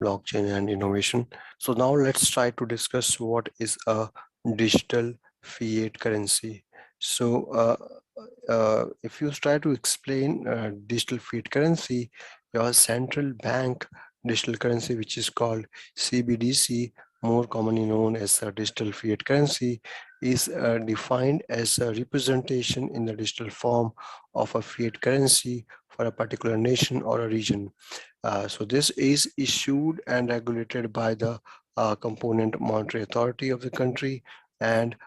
blockchain and innovation. So now let's try to discuss what is a digital fiat currency. So if you try to explain digital fiat currency, your central bank digital currency, which is called CBDC, more commonly known as a digital fiat currency, is defined as a representation in the digital form of a fiat currency for a particular nation or a region. So this is issued and regulated by the component monetary authority of the country, and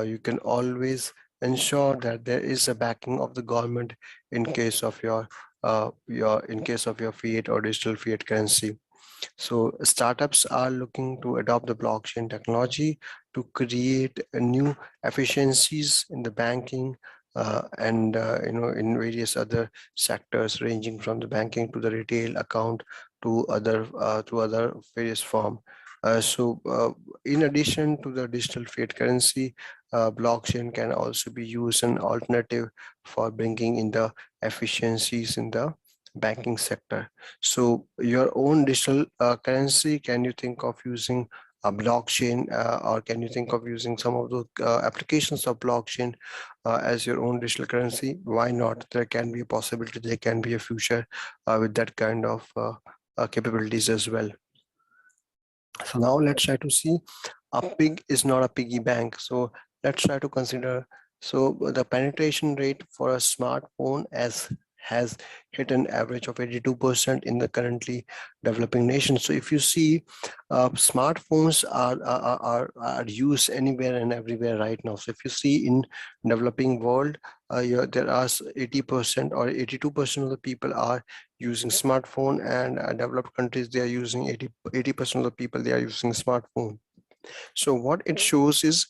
you can always ensure that there is a backing of the government in case of your fiat or digital fiat currency. So startups are looking to adopt the blockchain technology to create new efficiencies in the banking and in various other sectors, ranging from the banking to the retail account to other various form. In addition to the digital fiat currency, blockchain can also be used an alternative for bringing in the efficiencies in the banking sector. So your own digital currency, can you think of using a blockchain or can you think of using some of the applications of blockchain as your own digital currency? Why not? There can be a possibility, there can be a future with that kind of capabilities as well. So now let's try to see, a pig is not a piggy bank. So let's try to consider, so the penetration rate for a smartphone has hit an average of 82% in the currently developing nation. So if you see, smartphones are used anywhere and everywhere right now. So if you see in developing world, there are 80% or 82% of the people are using smartphone, and developed countries, they are using 80% of the people, they are using smartphone. So what it shows is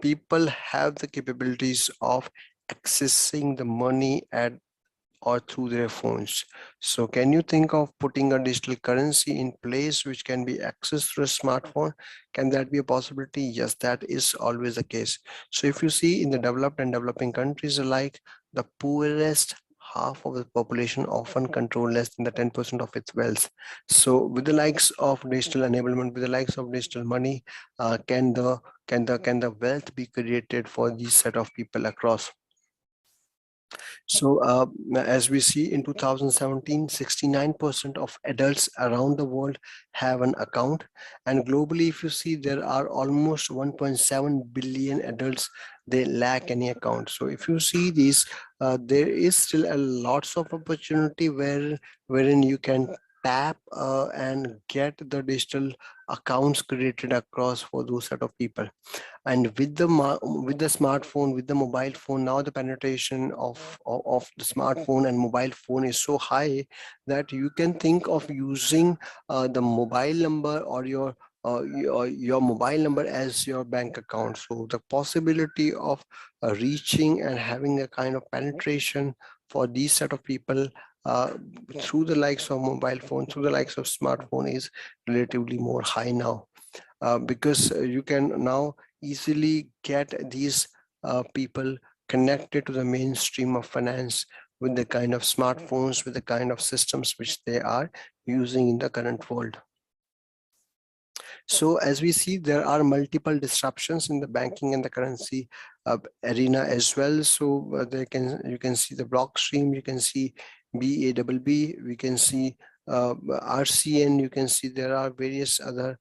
people have the capabilities of accessing the money at or through their phones. So can you think of putting a digital currency in place which can be accessed through a smartphone? Can that be a possibility? Yes, that is always the case. So if you see in the developed and developing countries alike, the poorest half of the population often control less than the 10% of its wealth. So with the likes of digital enablement, with the likes of digital money, can the wealth be created for these set of people across? So as we see in 2017, 69% of adults around the world have an account. And globally, if you see, there are almost 1.7 billion adults, they lack any account. So if you see these, there is still a lots of opportunity wherein you can tap and get the digital accounts created across for those set of people. And with with the smartphone, with the mobile phone, now the penetration of the smartphone and mobile phone is so high that you can think of using the mobile number or your mobile number as your bank account. So the possibility of reaching and having a kind of penetration for these set of people uh, through the likes of mobile phone, through the likes of smartphone, is relatively more high now, because you can now easily get these people connected to the mainstream of finance with the kind of smartphones, with the kind of systems which they are using in the current world. So as we see, there are multiple disruptions in the banking and the currency arena as well. So you can see the Blockstream, you can see BABB, we can see RCN, you can see there are various other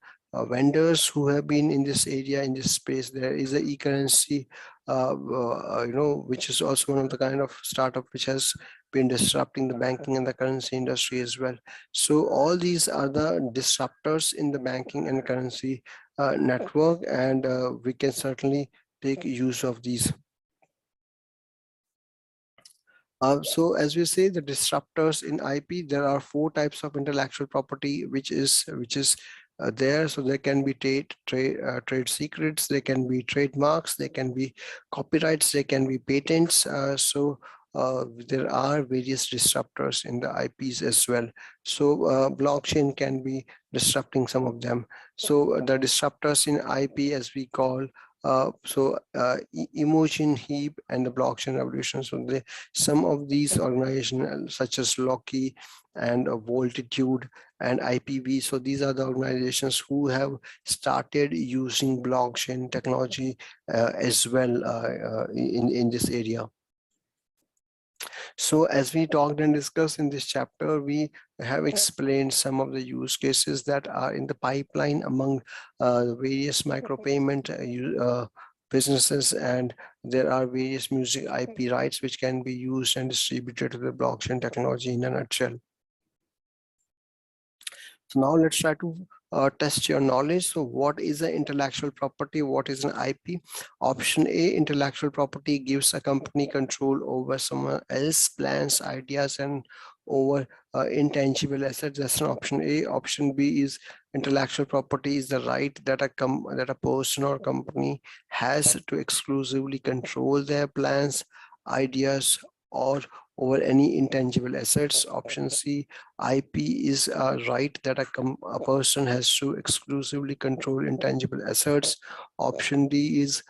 vendors who have been in this area, in this space. There is a e-currency, which is also one of the kind of startup which has been disrupting the banking and the currency industry as well. So all these are the disruptors in the banking and currency network, and we can certainly take use of these. So as we say, the disruptors in IP, there are 4 types of intellectual property which is there. So there can be trade secrets, there can be trademarks, there can be copyrights, there can be patents. There are various disruptors in the IPs as well. So blockchain can be disrupting some of them. So the disruptors in IP, as we call, Emotion Heap and the Blockchain Revolution. So some of these organizations such as Loki and Voltitude and IPV. So these are the organizations who have started using blockchain technology as well in this area. So as we talked and discussed in this chapter, we have explained some of the use cases that are in the pipeline among various micropayment businesses, and there are various music IP rights which can be used and distributed to the blockchain technology in a nutshell. So now let's try to test your knowledge. So what is an intellectual property? What is an IP? Option A, intellectual property gives a company control over someone else's plans, ideas, and over intangible assets. That's an option A. Option B is intellectual property is the right that a person or company has to exclusively control their plans, ideas, or over any intangible assets. Option C, IP is a right that a person has to exclusively control intangible assets. Option D is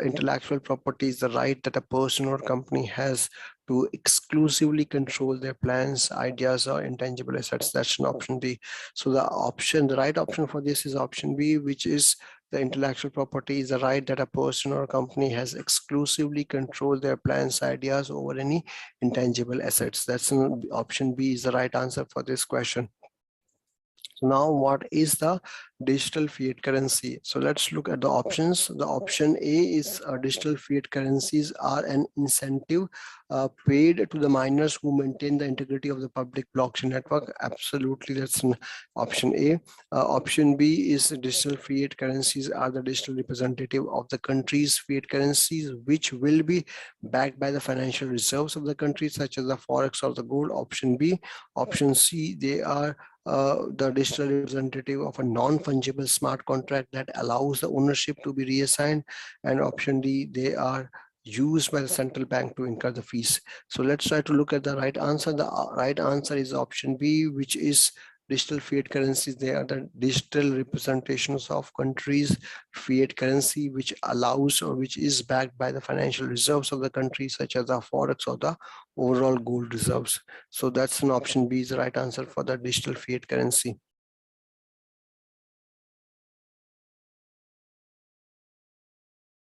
intellectual property is the right that a person or company has to exclusively control their plans, ideas, or intangible assets. That's an option D. So the right option for this is option B, which is the intellectual property is the right that a person or company has exclusively control their plans, ideas over any intangible assets. That's option B is the right answer for this question. So now what is the digital fiat currency? So let's look at the options. The option A is digital fiat currencies are an incentive paid to the miners who maintain the integrity of the public blockchain network. Absolutely, that's an option A. Option B is digital fiat currencies are the digital representative of the country's fiat currencies, which will be backed by the financial reserves of the country, such as the forex or the gold. Option B. Option C, they are the digital representative of a non-fungible smart contract that allows the ownership to be reassigned. And option D, they are used by the central bank to incur the fees. So let's try to look at the right answer. The right answer is option B, which is digital fiat currencies. They are the digital representations of countries' fiat currency, which allows or which is backed by the financial reserves of the country, such as the forex or the overall gold reserves. So that's an option B is the right answer for the digital fiat currency.